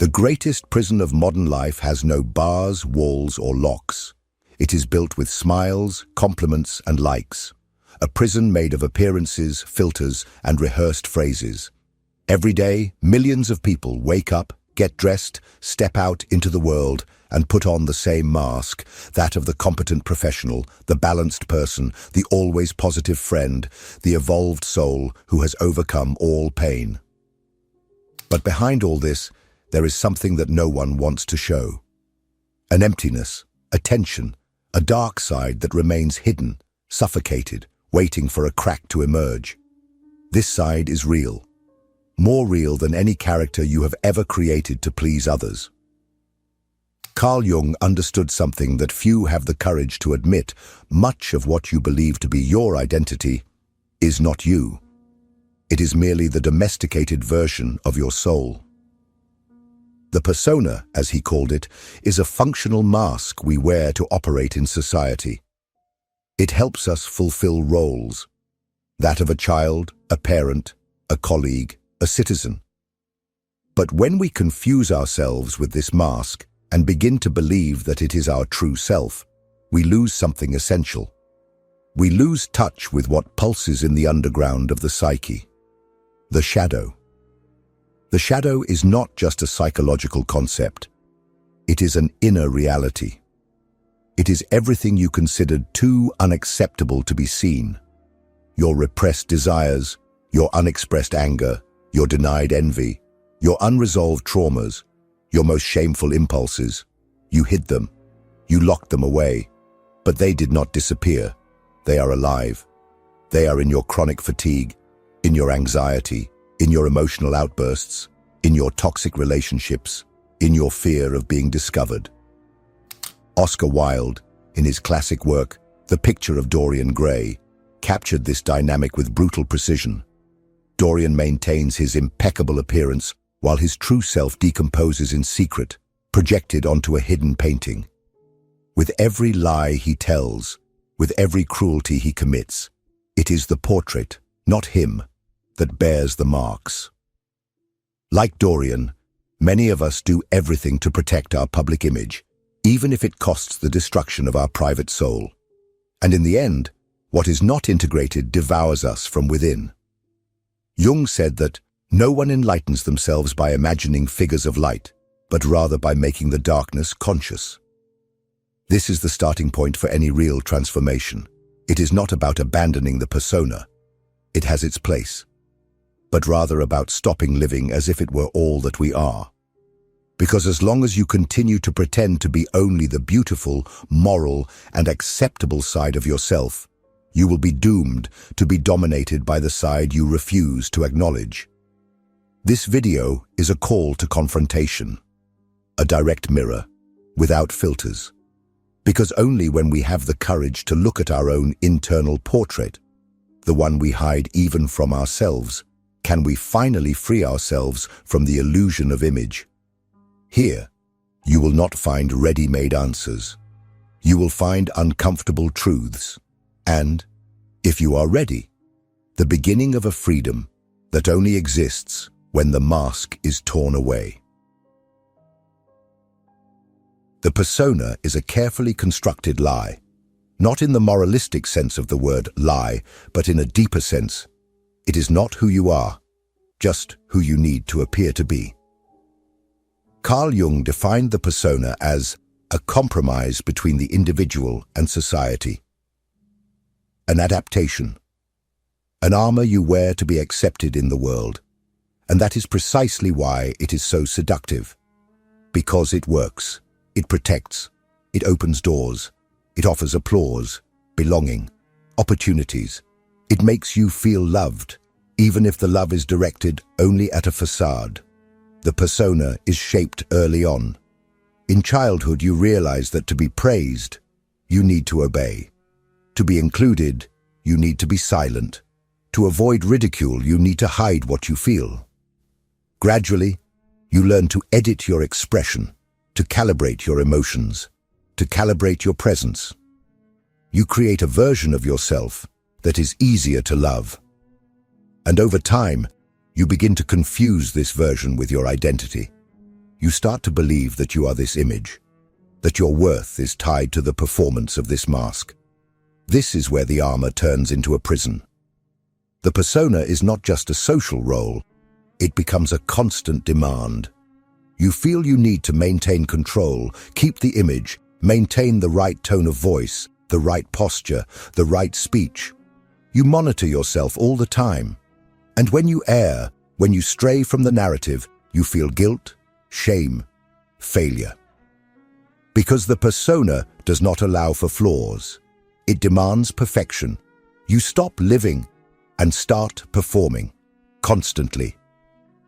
The greatest prison of modern life has no bars, walls, or locks. It is built with smiles, compliments, and likes. A prison made of appearances, filters, and rehearsed phrases. Every day, millions of people wake up, get dressed, step out into the world, and put on the same mask, that of the competent professional, the balanced person, the always positive friend, the evolved soul who has overcome all pain. But behind all this, there is something that no one wants to show. An emptiness, a tension, a dark side that remains hidden, suffocated, waiting for a crack to emerge. This side is real. More real than any character you have ever created to please others. Carl Jung understood something that few have the courage to admit. Much of what you believe to be your identity is not you. It is merely the domesticated version of your soul. The persona, as he called it, is a functional mask we wear to operate in society. It helps us fulfill roles, that of a child, a parent, a colleague, a citizen. But when we confuse ourselves with this mask and begin to believe that it is our true self, we lose something essential. We lose touch with what pulses in the underground of the psyche. The shadow. The shadow is not just a psychological concept. It is an inner reality. It is everything you considered too unacceptable to be seen. Your repressed desires, your unexpressed anger, your denied envy, your unresolved traumas, your most shameful impulses. You hid them. You locked them away. But they did not disappear. They are alive. They are in your chronic fatigue, in your anxiety, in your emotional outbursts, in your toxic relationships, in your fear of being discovered. Oscar Wilde, in his classic work, The Picture of Dorian Gray, captured this dynamic with brutal precision. Dorian maintains his impeccable appearance while his true self decomposes in secret, projected onto a hidden painting. With every lie he tells, with every cruelty he commits, it is the portrait, not him, that bears the marks. Like Dorian, many of us do everything to protect our public image, even if it costs the destruction of our private soul. And in the end, what is not integrated devours us from within. Jung said that no one enlightens themselves by imagining figures of light, but rather by making the darkness conscious. This is the starting point for any real transformation. It is not about abandoning the persona. It has its place, but rather about stopping living as if it were all that we are. Because as long as you continue to pretend to be only the beautiful, moral, and acceptable side of yourself, you will be doomed to be dominated by the side you refuse to acknowledge. This video is a call to confrontation, a direct mirror, without filters. Because only when we have the courage to look at our own internal portrait, the one we hide even from ourselves, can we finally free ourselves from the illusion of image. Here, you will not find ready-made answers. You will find uncomfortable truths. And, if you are ready, the beginning of a freedom that only exists when the mask is torn away. The persona is a carefully constructed lie, not in the moralistic sense of the word lie, but in a deeper sense. It is not who you are, just who you need to appear to be. Carl Jung defined the persona as a compromise between the individual and society. An adaptation, an armor you wear to be accepted in the world. And that is precisely why it is so seductive. Because it works, it protects, it opens doors, it offers applause, belonging, opportunities. It makes you feel loved, even if the love is directed only at a facade. The persona is shaped early on. In childhood, you realize that to be praised, you need to obey. To be included, you need to be silent. To avoid ridicule, you need to hide what you feel. Gradually, you learn to edit your expression, to calibrate your emotions, to calibrate your presence. You create a version of yourself that is easier to love. And over time, you begin to confuse this version with your identity. you start to believe that you are this image, that your worth is tied to the performance of this mask. This is where the armor turns into a prison. The persona is not just a social role, it becomes a constant demand. You feel you need to maintain control, keep the image, maintain the right tone of voice, the right posture, the right speech. You monitor yourself all the time. And when you err, when you stray from the narrative, you feel guilt, shame, failure. Because the persona does not allow for flaws. It demands perfection. You stop living and start performing, constantly.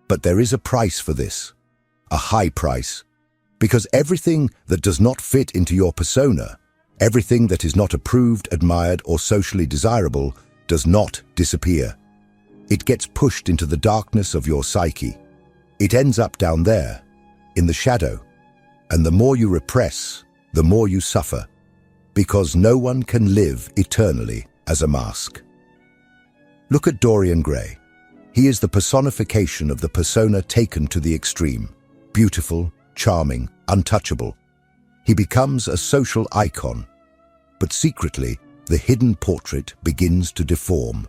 But there is a price for this, a high price. Because everything that does not fit into your persona, everything that is not approved, admired, or socially desirable, does not disappear. It gets pushed into the darkness of your psyche. It ends up down there, in the shadow. And the more you repress, the more you suffer. Because no one can live eternally as a mask. Look at Dorian Gray. He is the personification of the persona taken to the extreme. Beautiful, charming, untouchable. He becomes a social icon. But secretly, the hidden portrait begins to deform.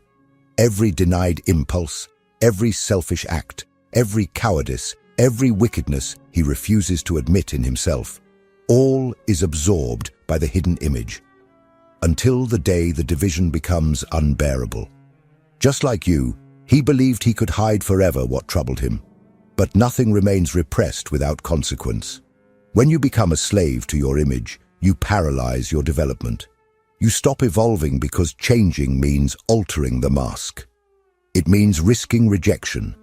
Every denied impulse, every selfish act, every cowardice, every wickedness he refuses to admit in himself, all is absorbed by the hidden image, until the day the division becomes unbearable. Just like you, he believed he could hide forever what troubled him, but nothing remains repressed without consequence. When you become a slave to your image, you paralyze your development. You stop evolving because changing means altering the mask. It means risking rejection.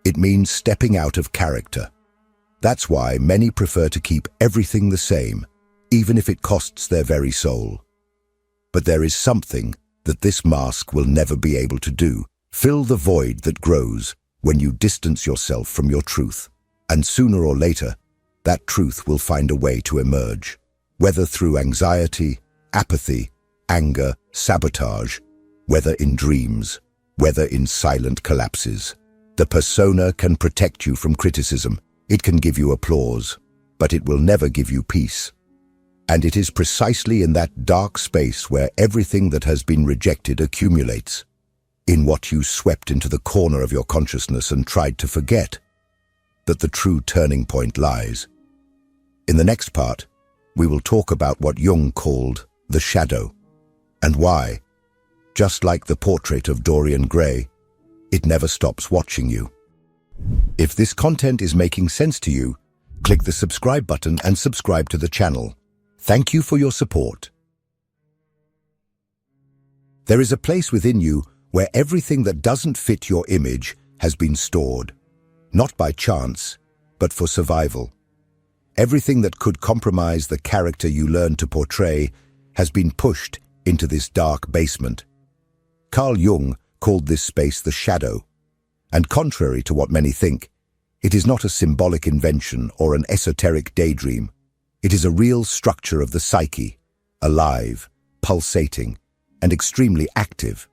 It means stepping out of character. That's why many prefer to keep everything the same, even if it costs their very soul. But there is something that this mask will never be able to do. Fill the void that grows when you distance yourself from your truth. And sooner or later, that truth will find a way to emerge, whether through anxiety, apathy, anger, sabotage, whether in dreams, whether in silent collapses. The persona can protect you from criticism. It can give you applause, but it will never give you peace. And it is precisely in that dark space where everything that has been rejected accumulates, in what you swept into the corner of your consciousness and tried to forget, that the true turning point lies. In the next part, we will talk about what Jung called the shadow, and why, just like the portrait of Dorian Gray, it never stops watching you. If this content is making sense to you, click the subscribe button and subscribe to the channel. Thank you for your support. There is a place within you where everything that doesn't fit your image has been stored, not by chance, but for survival. Everything that could compromise the character you learned to portray has been pushed into this dark basement. Carl Jung called this space the shadow, and contrary to what many think, it is not a symbolic invention or an esoteric daydream. It is a real structure of the psyche, alive, pulsating, and extremely active.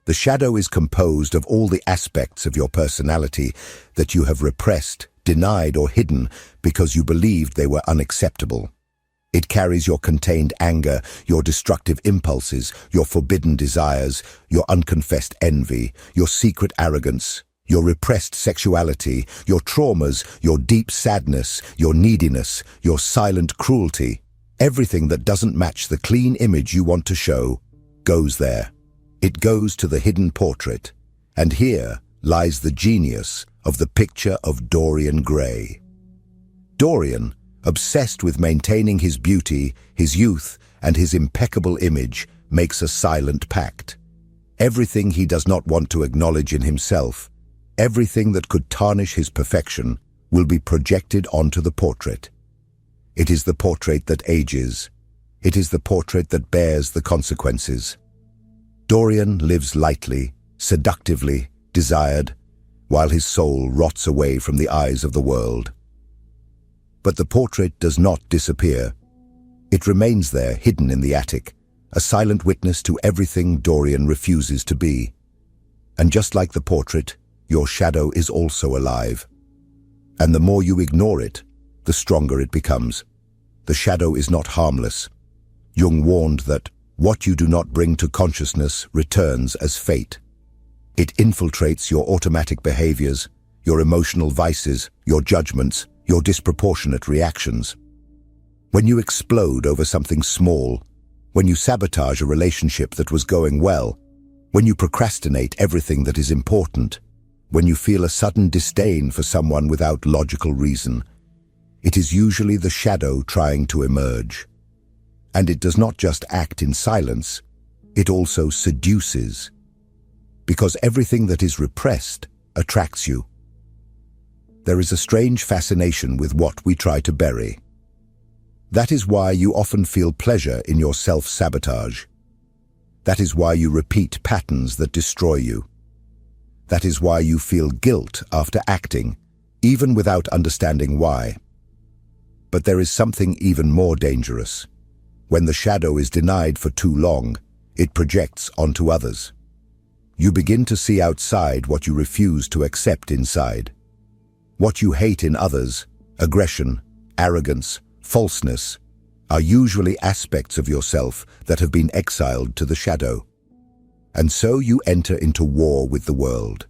The shadow is composed of all the aspects of your personality that you have repressed, denied, or hidden because you believed they were unacceptable. It carries your contained anger, your destructive impulses, your forbidden desires, your unconfessed envy, your secret arrogance, your repressed sexuality, your traumas, your deep sadness, your neediness, your silent cruelty. Everything that doesn't match the clean image you want to show goes there. It goes to the hidden portrait, and here lies the genius of the Picture of Dorian Gray. Dorian, obsessed with maintaining his beauty, his youth, and his impeccable image, makes a silent pact. Everything he does not want to acknowledge in himself, everything that could tarnish his perfection, will be projected onto the portrait. It is the portrait that ages. It is the portrait that bears the consequences. Dorian lives lightly, seductively, desired, while his soul rots away from the eyes of the world. But the portrait does not disappear. It remains there, hidden in the attic, a silent witness to everything Dorian refuses to be. And just like the portrait, your shadow is also alive. And the more you ignore it, the stronger it becomes. The shadow is not harmless. Jung warned that what you do not bring to consciousness returns as fate. It infiltrates your automatic behaviors, your emotional vices, your judgments, your disproportionate reactions. When you explode over something small, when you sabotage a relationship that was going well, when you procrastinate everything that is important, when you feel a sudden disdain for someone without logical reason, it is usually the shadow trying to emerge. And it does not just act in silence, it also seduces. Because everything that is repressed attracts you. There is a strange fascination with what we try to bury. That is why you often feel pleasure in your self-sabotage. That is why you repeat patterns that destroy you. That is why you feel guilt after acting, even without understanding why. But there is something even more dangerous. When the shadow is denied for too long, it projects onto others. You begin to see outside what you refuse to accept inside. What you hate in others, aggression, arrogance, falseness, are usually aspects of yourself that have been exiled to the shadow. And so you enter into war with the world,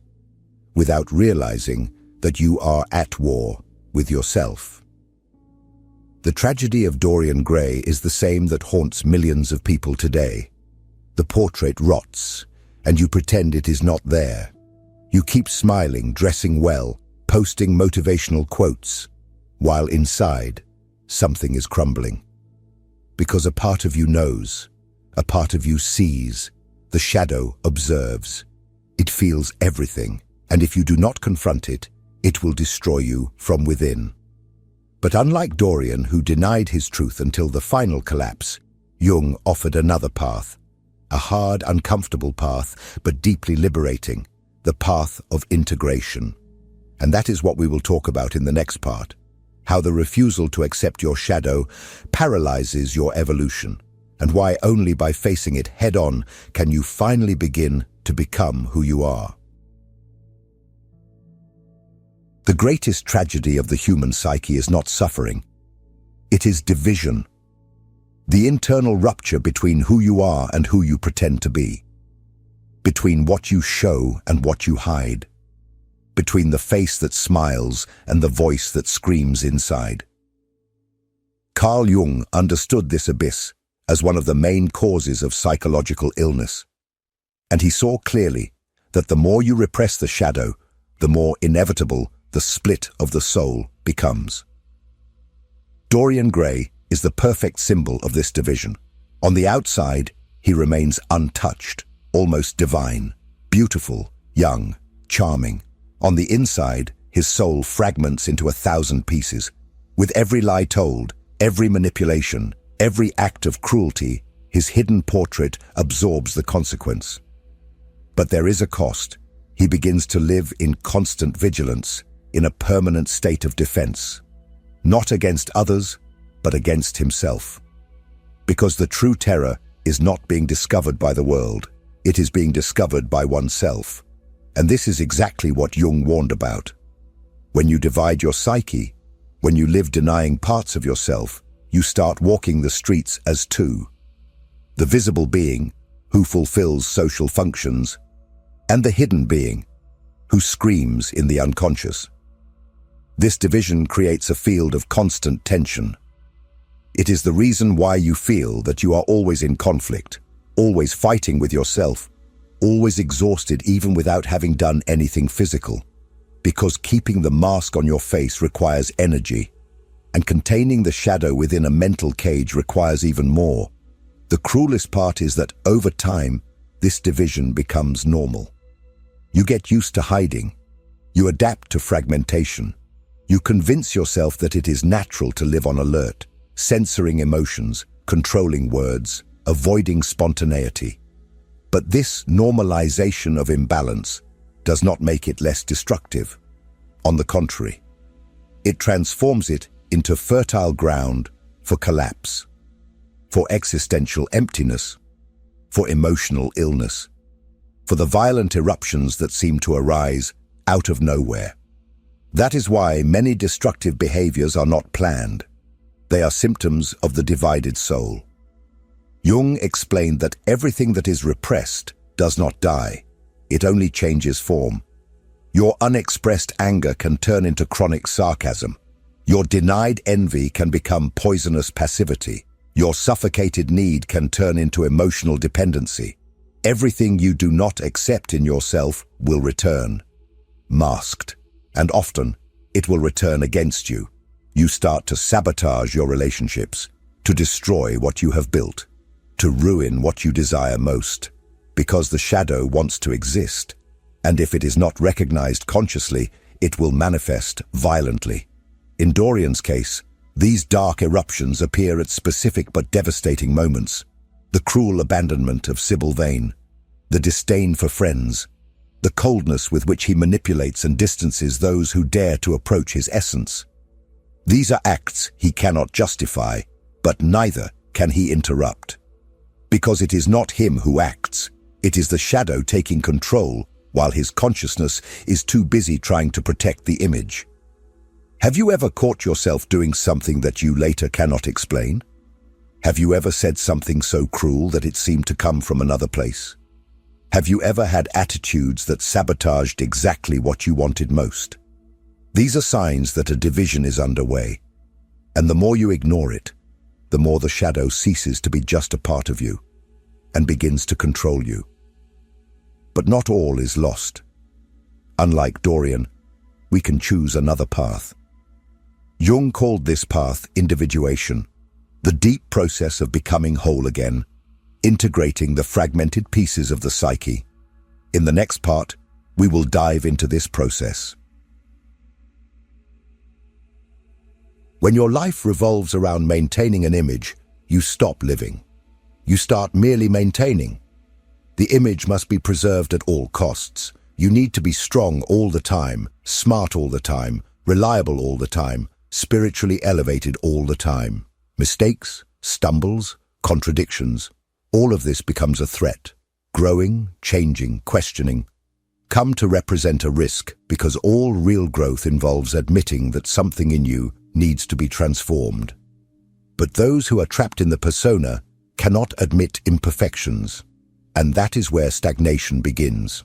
without realizing that you are at war with yourself. The tragedy of Dorian Gray is the same that haunts millions of people today. The portrait rots, and you pretend it is not there. You keep smiling, dressing well, posting motivational quotes, while inside, something is crumbling. Because a part of you knows, a part of you sees, the shadow observes. It feels everything, and if you do not confront it, it will destroy you from within. But unlike Dorian, who denied his truth until the final collapse, Jung offered another path. A hard, uncomfortable path, but deeply liberating, the path of integration. And that is what we will talk about in the next part. How the refusal to accept your shadow paralyzes your evolution, and why only by facing it head-on can you finally begin to become who you are. The greatest tragedy of the human psyche is not suffering. It is division. The internal rupture between who you are and who you pretend to be. Between what you show and what you hide. Between the face that smiles and the voice that screams inside. Carl Jung understood this abyss as one of the main causes of psychological illness. And he saw clearly that the more you repress the shadow, the more inevitable the split of the soul becomes. Dorian Gray is the perfect symbol of this division. On the outside, he remains untouched, almost divine, beautiful, young, charming. On the inside, his soul fragments into 1,000 pieces. With every lie told, every manipulation, every act of cruelty, his hidden portrait absorbs the consequence. But there is a cost. He begins to live in constant vigilance, in a permanent state of defense. Not against others, but against himself. Because the true terror is not being discovered by the world, it is being discovered by oneself. And this is exactly what Jung warned about. When you divide your psyche, when you live denying parts of yourself, you start walking the streets as two. The visible being, who fulfills social functions, and the hidden being, who screams in the unconscious. This division creates a field of constant tension. It is the reason why you feel that you are always in conflict, always fighting with yourself, always exhausted even without having done anything physical. Because keeping the mask on your face requires energy, and containing the shadow within a mental cage requires even more. The cruelest part is that over time, this division becomes normal. You get used to hiding. You adapt to fragmentation. You convince yourself that it is natural to live on alert, censoring emotions, controlling words, avoiding spontaneity. But this normalization of imbalance does not make it less destructive. On the contrary, it transforms it into fertile ground for collapse, for existential emptiness, for emotional illness, for the violent eruptions that seem to arise out of nowhere. That is why many destructive behaviors are not planned. They are symptoms of the divided soul. Jung explained that everything that is repressed does not die. It only changes form. Your unexpressed anger can turn into chronic sarcasm. Your denied envy can become poisonous passivity. Your suffocated need can turn into emotional dependency. Everything you do not accept in yourself will return, masked, and often it will return against you. You start to sabotage your relationships, to destroy what you have built, to ruin what you desire most, because the shadow wants to exist, and if it is not recognized consciously, it will manifest violently. In Dorian's case, these dark eruptions appear at specific but devastating moments. The cruel abandonment of Sybil Vane, the disdain for friends, the coldness with which he manipulates and distances those who dare to approach his essence. These are acts he cannot justify, but neither can he interrupt. Because it is not him who acts, it is the shadow taking control while his consciousness is too busy trying to protect the image. Have you ever caught yourself doing something that you later cannot explain? Have you ever said something so cruel that it seemed to come from another place? Have you ever had attitudes that sabotaged exactly what you wanted most? These are signs that a division is underway, and the more you ignore it, the more the shadow ceases to be just a part of you and begins to control you. But not all is lost. Unlike Dorian, we can choose another path. Jung called this path individuation, the deep process of becoming whole again, integrating the fragmented pieces of the psyche. In the next part, we will dive into this process. When your life revolves around maintaining an image, you stop living. You start merely maintaining. The image must be preserved at all costs. You need to be strong all the time, smart all the time, reliable all the time, spiritually elevated all the time. Mistakes, stumbles, contradictions, all of this becomes a threat. Growing, changing, questioning come to represent a risk because all real growth involves admitting that something in you needs to be transformed. But those who are trapped in the persona cannot admit imperfections, and that is where stagnation begins.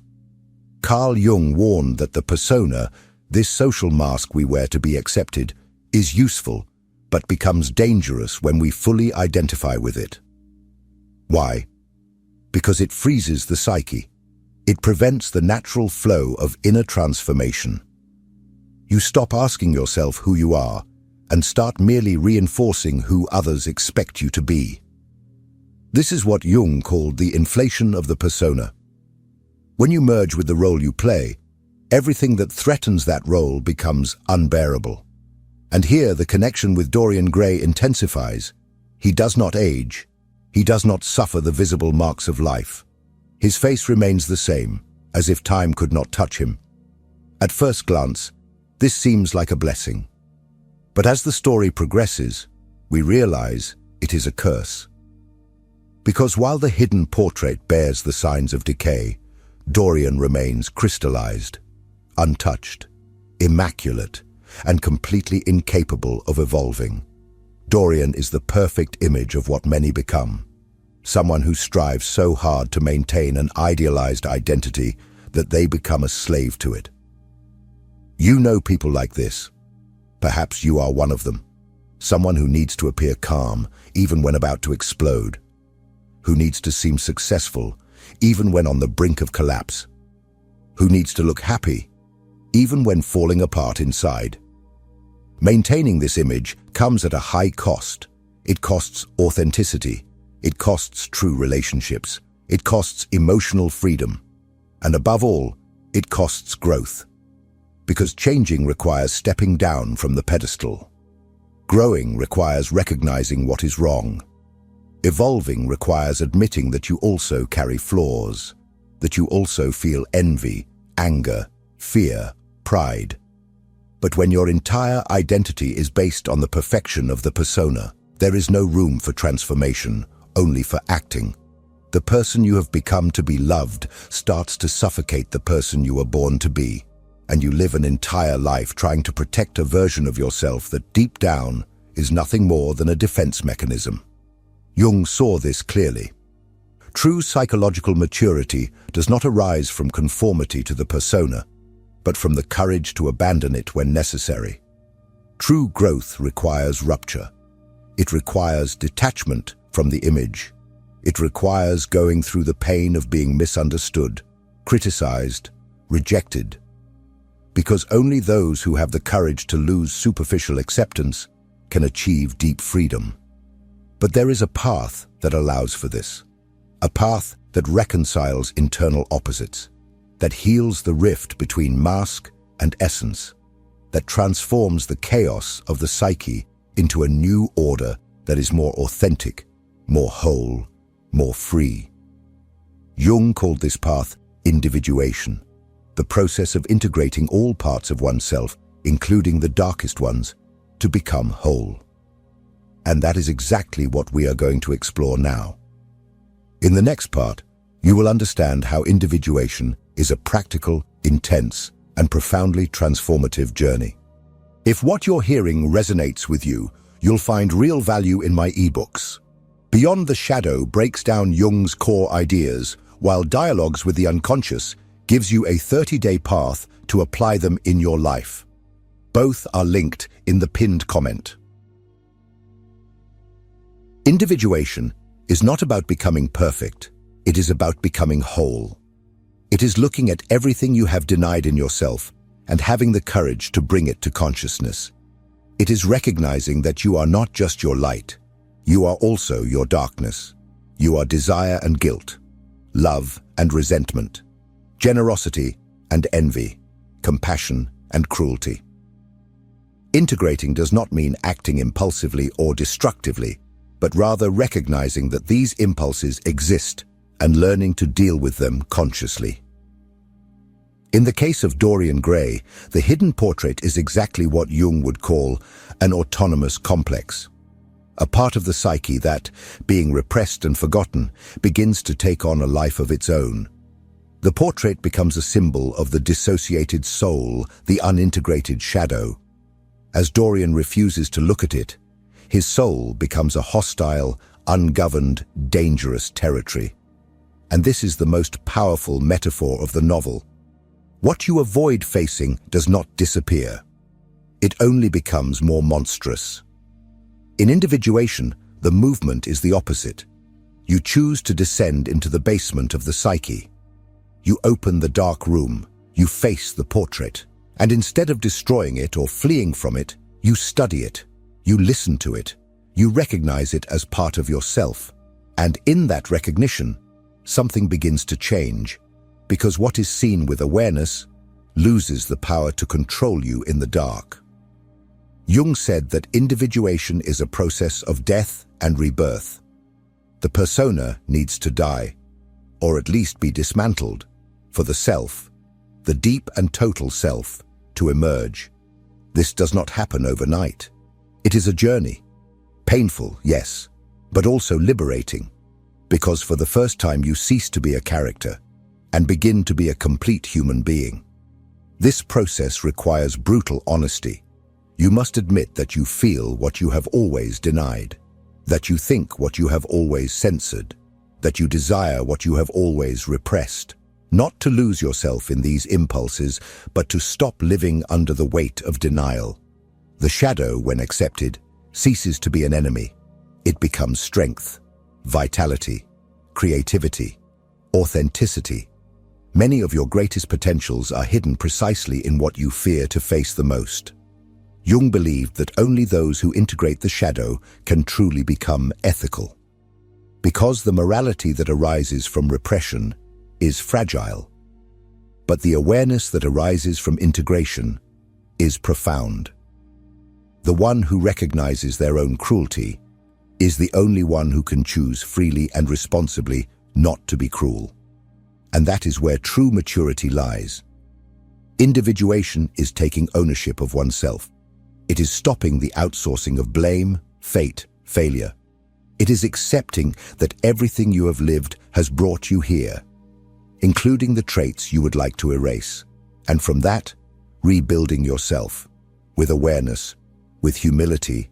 Carl Jung warned that the persona, this social mask we wear to be accepted, is useful, but becomes dangerous when we fully identify with it. Why? Because it freezes the psyche. It prevents the natural flow of inner transformation. You stop asking yourself who you are and start merely reinforcing who others expect you to be. This is what Jung called the inflation of the persona. When you merge with the role you play, everything that threatens that role becomes unbearable. And here the connection with Dorian Gray intensifies. He does not age. He does not suffer the visible marks of life. His face remains the same, as if time could not touch him. At first glance, this seems like a blessing. But as the story progresses, we realize it is a curse. Because while the hidden portrait bears the signs of decay, Dorian remains crystallized, untouched, immaculate, and completely incapable of evolving. Dorian is the perfect image of what many become. Someone who strives so hard to maintain an idealized identity that they become a slave to it. You know people like this. Perhaps you are one of them. Someone who needs to appear calm, even when about to explode. Who needs to seem successful, even when on the brink of collapse. Who needs to look happy, even when falling apart inside. Maintaining this image comes at a high cost. It costs authenticity. It costs true relationships. It costs emotional freedom. And above all, it costs growth. Because changing requires stepping down from the pedestal. Growing requires recognizing what is wrong. Evolving requires admitting that you also carry flaws, that you also feel envy, anger, fear, pride. But when your entire identity is based on the perfection of the persona, there is no room for transformation, only for acting. The person you have become to be loved starts to suffocate the person you were born to be. and you live an entire life trying to protect a version of yourself that deep down is nothing more than a defense mechanism. Jung saw this clearly. True psychological maturity does not arise from conformity to the persona, but from the courage to abandon it when necessary. True growth requires rupture. It requires detachment from the image. It requires going through the pain of being misunderstood, criticized, rejected. Because only those who have the courage to lose superficial acceptance can achieve deep freedom. But there is a path that allows for this. A path that reconciles internal opposites, that heals the rift between mask and essence, that transforms the chaos of the psyche into a new order that is more authentic, more whole, more free. Jung called this path individuation, the process of integrating all parts of oneself, including the darkest ones, to become whole. And that is exactly what we are going to explore now. In the next part, you will understand how individuation is a practical, intense, and profoundly transformative journey. If what you're hearing resonates with you, you'll find real value in my ebooks. Beyond the Shadow breaks down Jung's core ideas, while Dialogues with the Unconscious gives you a 30-day path to apply them in your life. Both are linked in the pinned comment. Individuation is not about becoming perfect. It is about becoming whole. It is looking at everything you have denied in yourself and having the courage to bring it to consciousness. It is recognizing that you are not just your light. You are also your darkness. You are desire and guilt, love and resentment, generosity and envy, compassion and cruelty. Integrating does not mean acting impulsively or destructively, but rather recognizing that these impulses exist and learning to deal with them consciously. In the case of Dorian Gray, the hidden portrait is exactly what Jung would call an autonomous complex, a part of the psyche that, being repressed and forgotten, begins to take on a life of its own. The portrait becomes a symbol of the dissociated soul, the unintegrated shadow. As Dorian refuses to look at it, his soul becomes a hostile, ungoverned, dangerous territory. And this is the most powerful metaphor of the novel. What you avoid facing does not disappear. It only becomes more monstrous. In individuation, the movement is the opposite. You choose to descend into the basement of the psyche. You open the dark room, you face the portrait, and instead of destroying it or fleeing from it, you study it. You listen to it, you recognize it as part of yourself, and in that recognition, something begins to change, because what is seen with awareness loses the power to control you in the dark. Jung said that individuation is a process of death and rebirth. The persona needs to die, or at least be dismantled, for the self, the deep and total self, to emerge. This does not happen overnight. It is a journey. Painful, yes, but also liberating, because for the first time you cease to be a character and begin to be a complete human being. This process requires brutal honesty. You must admit that you feel what you have always denied, that you think what you have always censored, that you desire what you have always repressed. Not to lose yourself in these impulses, but to stop living under the weight of denial. The shadow, when accepted, ceases to be an enemy. It becomes strength, vitality, creativity, authenticity. Many of your greatest potentials are hidden precisely in what you fear to face the most. Jung believed that only those who integrate the shadow can truly become ethical. Because the morality that arises from repression is fragile, but the awareness that arises from integration is profound. The one who recognizes their own cruelty is the only one who can choose freely and responsibly not to be cruel. And that is where true maturity lies. Individuation is taking ownership of oneself. It is stopping the outsourcing of blame, fate, failure. It is accepting that everything you have lived has brought you here, including the traits you would like to erase. And from that, rebuilding yourself, with awareness, with humility,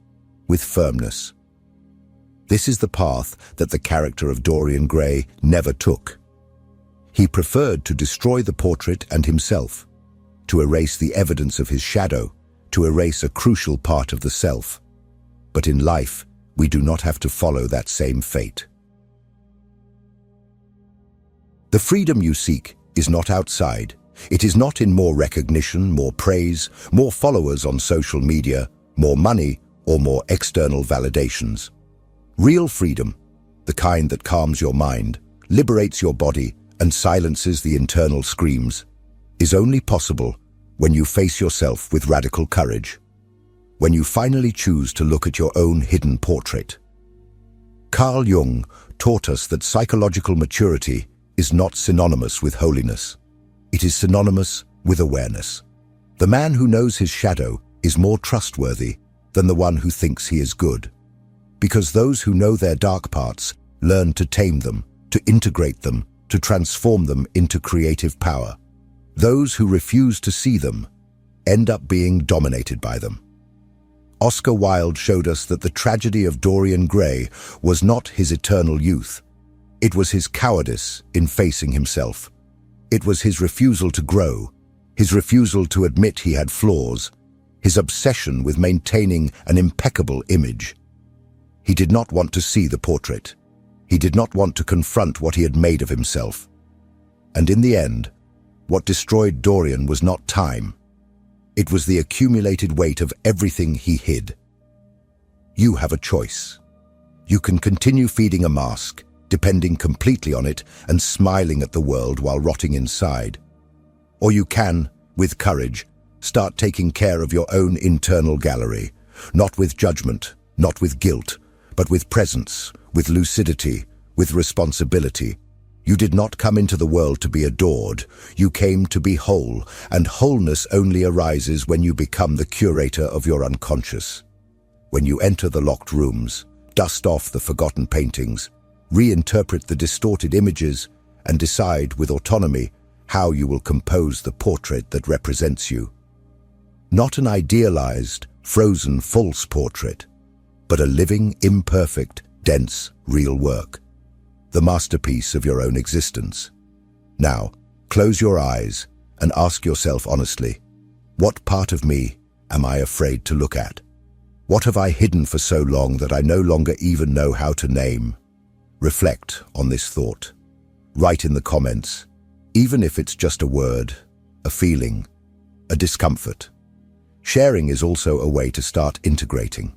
with firmness. This is the path that the character of Dorian Gray never took. He preferred to destroy the portrait and himself, to erase the evidence of his shadow, to erase a crucial part of the self. But in life, we do not have to follow that same fate. The freedom you seek is not outside. It is not in more recognition, more praise, more followers on social media, more money, or more external validations. Real freedom, the kind that calms your mind, liberates your body, and silences the internal screams, is only possible when you face yourself with radical courage, when you finally choose to look at your own hidden portrait. Carl Jung taught us that psychological maturity is not synonymous with holiness. It is synonymous with awareness. The man who knows his shadow is more trustworthy than the one who thinks he is good, because those who know their dark parts learn to tame them, to integrate them, to transform them into creative power. Those who refuse to see them end up being dominated by them. Oscar Wilde showed us that the tragedy of Dorian Gray was not his eternal youth. It was his cowardice in facing himself. It was his refusal to grow, his refusal to admit he had flaws, his obsession with maintaining an impeccable image. He did not want to see the portrait. He did not want to confront what he had made of himself. And in the end, what destroyed Dorian was not time. It was the accumulated weight of everything he hid. You have a choice. You can continue feeding a mask, depending completely on it and smiling at the world while rotting inside. Or you can, with courage, start taking care of your own internal gallery, not with judgment, not with guilt, but with presence, with lucidity, with responsibility. You did not come into the world to be adored. You came to be whole, and wholeness only arises when you become the curator of your unconscious. When you enter the locked rooms, dust off the forgotten paintings, reinterpret the distorted images, and decide with autonomy how you will compose the portrait that represents you. Not an idealized, frozen, false portrait, but a living, imperfect, dense, real work. The masterpiece of your own existence. Now, close your eyes and ask yourself honestly, what part of me am I afraid to look at? What have I hidden for so long that I no longer even know how to name? Reflect on this thought. Write in the comments, even if it's just a word, a feeling, a discomfort. Sharing is also a way to start integrating.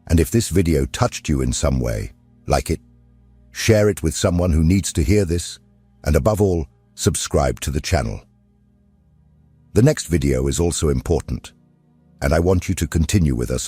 And if this video touched you in some way, like it, share it with someone who needs to hear this, and above all, subscribe to the channel. The next video is also important, and I want you to continue with us